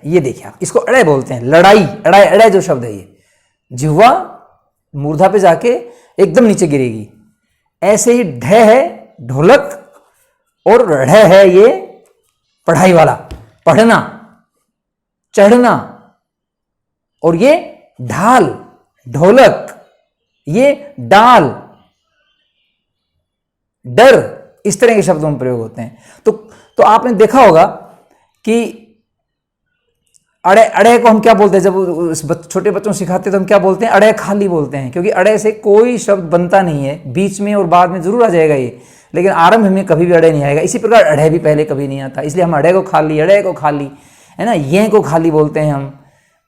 ये देखिए आप, इसको अड़े बोलते हैं, लड़ाई, अड़े अड़े जो शब्द है ये, जिह्वा मूर्धा पे जाके एकदम नीचे गिरेगी। ऐसे ही ढ है ढोलक, और ढ़ है ये पढ़ाई वाला, पढ़ना, चढ़ना, और ये ढाल, ढोलक, ये डाल, डर, इस तरह के शब्दों में प्रयोग होते हैं। तो आपने देखा होगा कि अड़े अड़े को हम क्या बोलते हैं, जब छोटे बच्चों को सिखाते हैं तो हम क्या बोलते हैं, अड़े खाली बोलते हैं, क्योंकि अड़े से कोई शब्द बनता नहीं है, बीच में और बाद में जरूर आ जाएगा ये, लेकिन आरंभ में कभी भी अड़े नहीं आएगा। इसी प्रकार अड़े भी पहले कभी नहीं आता, इसलिए हम अड़े को खाली, अड़े को खाली, है ना, ये को खाली बोलते हैं, हम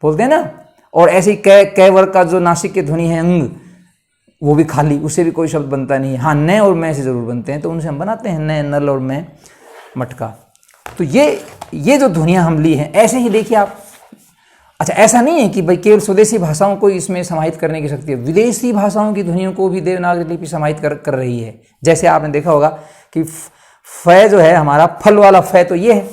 बोलते हैं ना। और ऐसे ही कै वर्ग का जो नासिक की ध्वनि है अंग, वो भी खाली, उससे भी कोई शब्द बनता नहीं है। हाँ, न और मैं से जरूर बनते हैं, तो उनसे हम बनाते हैं न, नल और मैं, मटका। तो ये जो ध्वनियाँ हम ली हैं, ऐसे ही देखिए आप। अच्छा, ऐसा नहीं है कि भाई केवल स्वदेशी भाषाओं को इसमें समाहित करने की शक्ति है, विदेशी भाषाओं की ध्वनियों को भी देवनागरी लिपि समाहित कर रही है। जैसे आपने देखा होगा कि फ जो है हमारा, फल वाला फ तो ये है,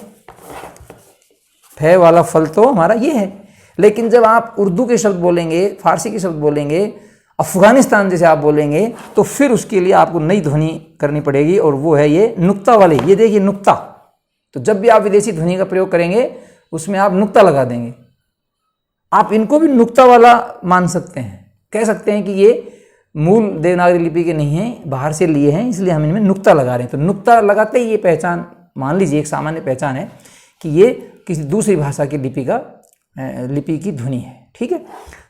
फ वाला फल तो हमारा ये है, लेकिन जब आप उर्दू के शब्द बोलेंगे, फारसी के शब्द बोलेंगे, अफगानिस्तान जैसे आप बोलेंगे, तो फिर उसके लिए आपको नई ध्वनि करनी पड़ेगी, और वो है ये नुक्ता वाली। ये देखिए नुक्ता, तो जब भी आप विदेशी ध्वनि का प्रयोग करेंगे उसमें आप नुक्ता लगा देंगे। आप इनको भी नुक्ता वाला मान सकते हैं, कह सकते हैं कि ये मूल देवनागरी लिपि के नहीं हैं, बाहर से लिए हैं, इसलिए हम इनमें नुक्ता लगा रहे हैं। तो नुक्ता लगाते ही ये पहचान मान लीजिए, एक सामान्य पहचान है कि ये किसी दूसरी भाषा की लिपि की ध्वनि है, ठीक है।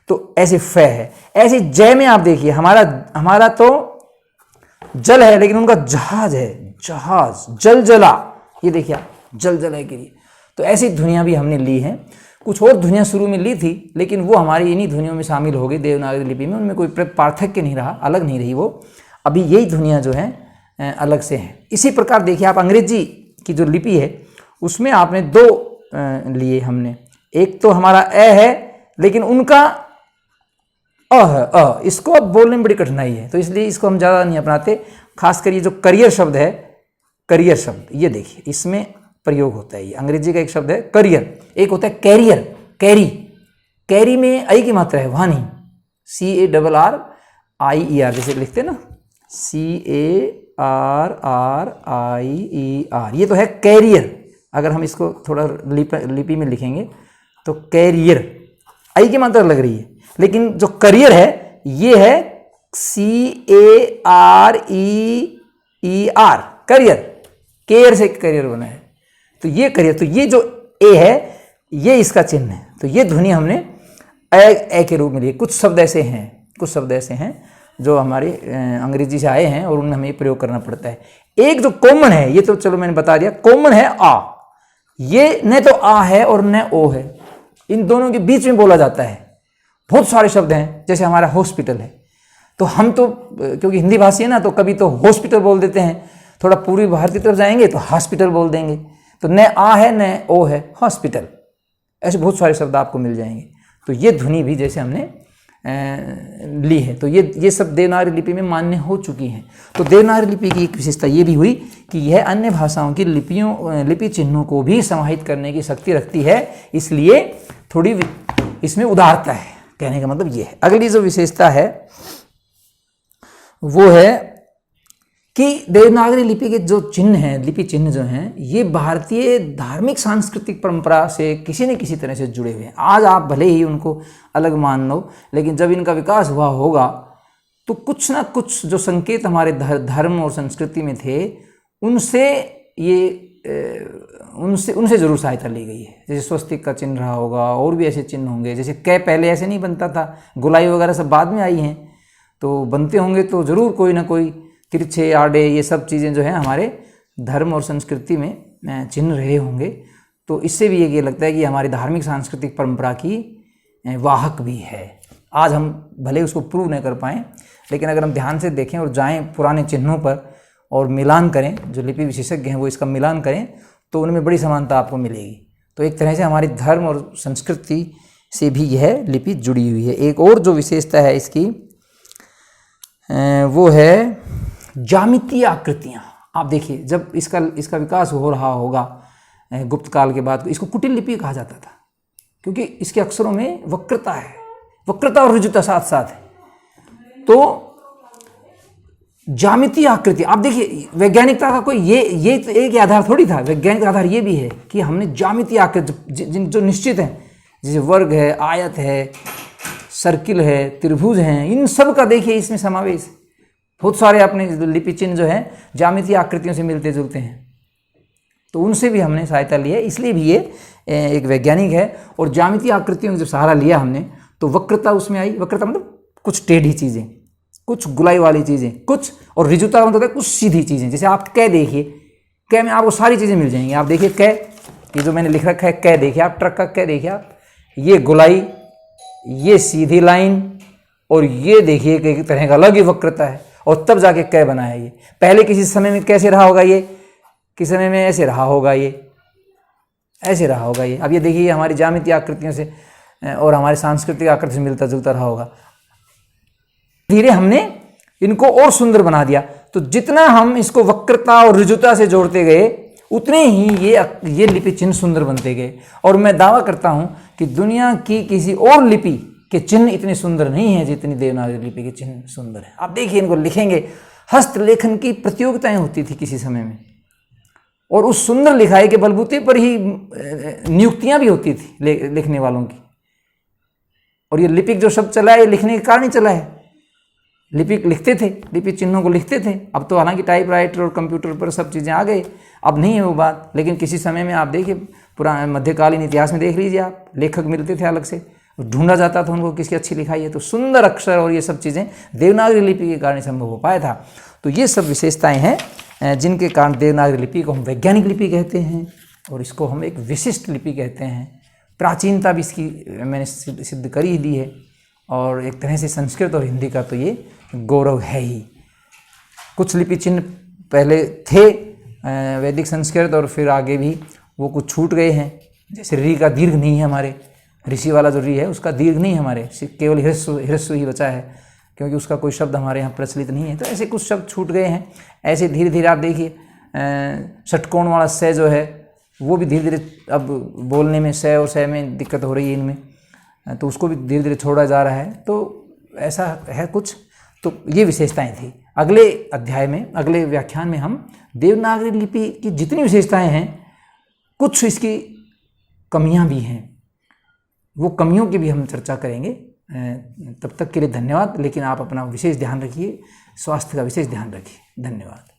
तो ऐसे फ है। ऐसे जय में आप देखिए, हमारा तो जल है, लेकिन उनका जहाज है, जहाज, जल जला, ये देखिए आप, जल जला के लिए। तो ऐसी ध्वनियाँ भी हमने ली हैं। कुछ और ध्वनियाँ शुरू में ली थी, लेकिन वो हमारी इन्हीं ध्वनियों में शामिल हो गई देवनागरी लिपि में, उनमें कोई पार्थक्य नहीं रहा, अलग नहीं रही वो। अभी यही ध्वनियाँ जो हैं अलग से हैं। इसी प्रकार देखिए आप, अंग्रेजी की जो लिपि है उसमें आपने दो लिए हमने, एक तो हमारा ए है, लेकिन उनका है, इसको अब बोलने में बड़ी कठिनाई है, तो इसलिए इसको हम ज़्यादा नहीं अपनाते। खासकर ये जो करियर शब्द है, करियर शब्द, ये देखिए इसमें प्रयोग होता है। ये अंग्रेजी का एक शब्द है करियर, एक होता है कैरियर, कैरी, कैरी में आई की मात्रा है वानी, CARRIER जैसे लिखते हैं ना, CARRIER, ये तो है कैरियर। अगर हम इसको थोड़ा लिपि में लिखेंगे तो कैरियर, आई की मात्रा लग रही है, लेकिन जो करियर है ये है CAREER, करियर, केयर से करियर बना है, तो ये करियर। तो ये जो ए है ये इसका चिन्ह है। तो ये ध्वनि हमने ए के रूप में लिए। कुछ शब्द ऐसे हैं जो हमारे अंग्रेजी से आए हैं और उनमें हमें प्रयोग करना पड़ता है। एक जो कॉमन है, ये तो चलो मैंने बता दिया, कॉमन है आ, ये न तो आ है और न ओ है, इन दोनों के बीच में बोला जाता है। बहुत सारे शब्द हैं, जैसे हमारा हॉस्पिटल है, तो हम तो क्योंकि हिंदी भाषी है ना, तो कभी तो हॉस्पिटल बोल देते हैं, थोड़ा पूर्वी भारत की तरफ जाएंगे तो हॉस्पिटल बोल देंगे। तो न आ है न ओ है, हॉस्पिटल, ऐसे बहुत सारे शब्द आपको मिल जाएंगे। तो ये ध्वनि भी जैसे हमने ली है, तो ये सब देवनागरी लिपि में मान्य हो चुकी हैं। तो देवनागरी लिपि की एक विशेषता ये भी हुई कि यह अन्य भाषाओं की लिपि चिन्हों को भी समाहित करने की शक्ति रखती है, इसलिए थोड़ी इसमें उदारता है, कहने का मतलब ये है। अगली जो विशेषता है वो है कि देवनागरी लिपि के जो चिन्ह हैं, लिपि चिन्ह जो हैं, ये भारतीय धार्मिक सांस्कृतिक परंपरा से किसी न किसी तरह से जुड़े हुए हैं। आज आप भले ही उनको अलग मान लो, लेकिन जब इनका विकास हुआ होगा तो कुछ ना कुछ जो संकेत हमारे धर्म और संस्कृति में थे, उनसे जरूर सहायता ली गई है। जैसे स्वस्तिक का चिन्ह रहा होगा, और भी ऐसे चिन्ह होंगे। जैसे कै पहले ऐसे नहीं बनता था, गोलाई वगैरह सब बाद में आई हैं, तो बनते होंगे तो ज़रूर कोई ना कोई तिरछे, आड़े, ये सब चीज़ें जो हैं हमारे धर्म और संस्कृति में चिन्ह रहे होंगे। तो इससे भी ये लगता है कि हमारी धार्मिक सांस्कृतिक परंपरा की वाहक भी है। आज हम भले उसको प्रूव नहीं कर पाएँ, लेकिन अगर हम ध्यान से देखें और जाएं पुराने चिन्हों पर और मिलान करें, जो लिपि विशेषज्ञ हैं वो इसका मिलान करें, तो उनमें बड़ी समानता आपको मिलेगी। तो एक तरह से हमारी धर्म और संस्कृति से भी यह लिपि जुड़ी हुई है। एक और जो विशेषता है इसकी वो है ज्यामितीय आकृतियाँ। आप देखिए, जब इसका विकास हो रहा होगा गुप्त काल के बाद, इसको कुटिल लिपि कहा जाता था। क्योंकि इसके अक्षरों में वक्रता है, वक्रता और ऋजुता साथ साथ है। तो ज्यामितीय आकृति, आप देखिए वैज्ञानिकता का कोई ये तो एक आधार थोड़ी था, वैज्ञानिक आधार ये भी है कि हमने ज्यामितीय आकृति जो निश्चित है, जैसे वर्ग है, आयत है, सर्किल है, त्रिभुज हैं, इन सब का देखिए इसमें समावेश। बहुत सारे अपने लिपि चिन्ह जो है ज्यामितीय आकृतियों से मिलते जुलते हैं, तो उनसे भी हमने सहायता ली है, इसलिए भी ये एक वैज्ञानिक है। और ज्यामितीय आकृतियों का जब सहारा लिया हमने तो वक्रता उसमें आई। वक्रता मतलब कुछ टेढ़ी चीज़ें, कुछ गुलाई वाली चीज़ें, कुछ, और ऋजुता का मतलब है कुछ सीधी चीज़ें। जैसे आप कै देखिए, कै में आपको सारी चीज़ें मिल जाएंगी। आप देखिए कै, ये जो मैंने लिख रखा है कै देखिए आप, ट्रक का कै देखिए आप, ये गुलाई, ये सीधी लाइन, और ये देखिए कि एक तरह का अलग ही वक्रता है, और तब जाके कै बना है। ये पहले किसी समय में कैसे रहा होगा, ये किस समय में ऐसे रहा होगा, ये ऐसे रहा होगा। ये अब ये देखिए हमारी ज्यामितीय आकृतियों से और हमारे सांस्कृतिक आकृति से मिलता जुलता रहा होगा। धीरे हमने इनको और सुंदर बना दिया। तो जितना हम इसको वक्रता और ऋजुता से जोड़ते गए उतने ही ये लिपि चिन्ह सुंदर बनते गए। और मैं दावा करता हूं कि दुनिया की किसी और लिपि के चिन्ह इतने सुंदर नहीं है जितनी देवनागरी लिपि के चिन्ह सुंदर है। आप देखिए इनको लिखेंगे, हस्तलेखन की प्रतियोगिताएं होती थी किसी समय में, और उस सुंदर लिखाई के बलबूते पर ही नियुक्तियां भी होती थी लिखने वालों की। और ये लिपिक जो शब्द चला है ये लिखने के कारण ही चला है। लिपिक लिखते थे, लिपि चिन्हों को लिखते थे। अब तो हालांकि टाइपराइटर और कंप्यूटर पर सब चीज़ें आ गए, अब नहीं है वो बात। लेकिन किसी समय में आप देखिए, पुराने मध्यकालीन इतिहास में देख लीजिए आप, लेखक मिलते थे अलग से, ढूंढा जाता था उनको किसकी अच्छी लिखाई है। तो सुंदर अक्षर और ये सब चीज़ें देवनागरी लिपि के कारण संभव हो पाया था। तो ये सब विशेषताएँ हैं जिनके कारण देवनागरी लिपि को हम वैज्ञानिक लिपि कहते हैं, और इसको हम एक विशिष्ट लिपि कहते हैं। प्राचीनता भी इसकी मैंने सिद्ध कर ही दी है, और एक तरह से संस्कृत और हिंदी का तो ये गौरव है ही। कुछ लिपि चिन्ह पहले थे वैदिक संस्कृत, और फिर आगे भी वो कुछ छूट गए हैं। जैसे री का दीर्घ नहीं है हमारे, ऋषि वाला जो री है उसका दीर्घ नहीं है हमारे, केवल ह्रस्व ही बचा है, क्योंकि उसका कोई शब्द हमारे यहाँ प्रचलित नहीं है। तो ऐसे कुछ शब्द छूट गए हैं। ऐसे धीरे धीरे आप देखिए षटकोण वाला स जो है वो भी धीरे धीरे अब बोलने में स और स में दिक्कत हो रही है इनमें, तो उसको भी धीरे धीरे छोड़ा जा रहा है। तो ऐसा है कुछ। तो ये विशेषताएं थी। अगले अध्याय में, अगले व्याख्यान में हम देवनागरी लिपि की जितनी विशेषताएं हैं, कुछ इसकी कमियां भी हैं, वो कमियों की भी हम चर्चा करेंगे। तब तक के लिए धन्यवाद। लेकिन आप अपना विशेष ध्यान रखिए, स्वास्थ्य का विशेष ध्यान रखिए। धन्यवाद।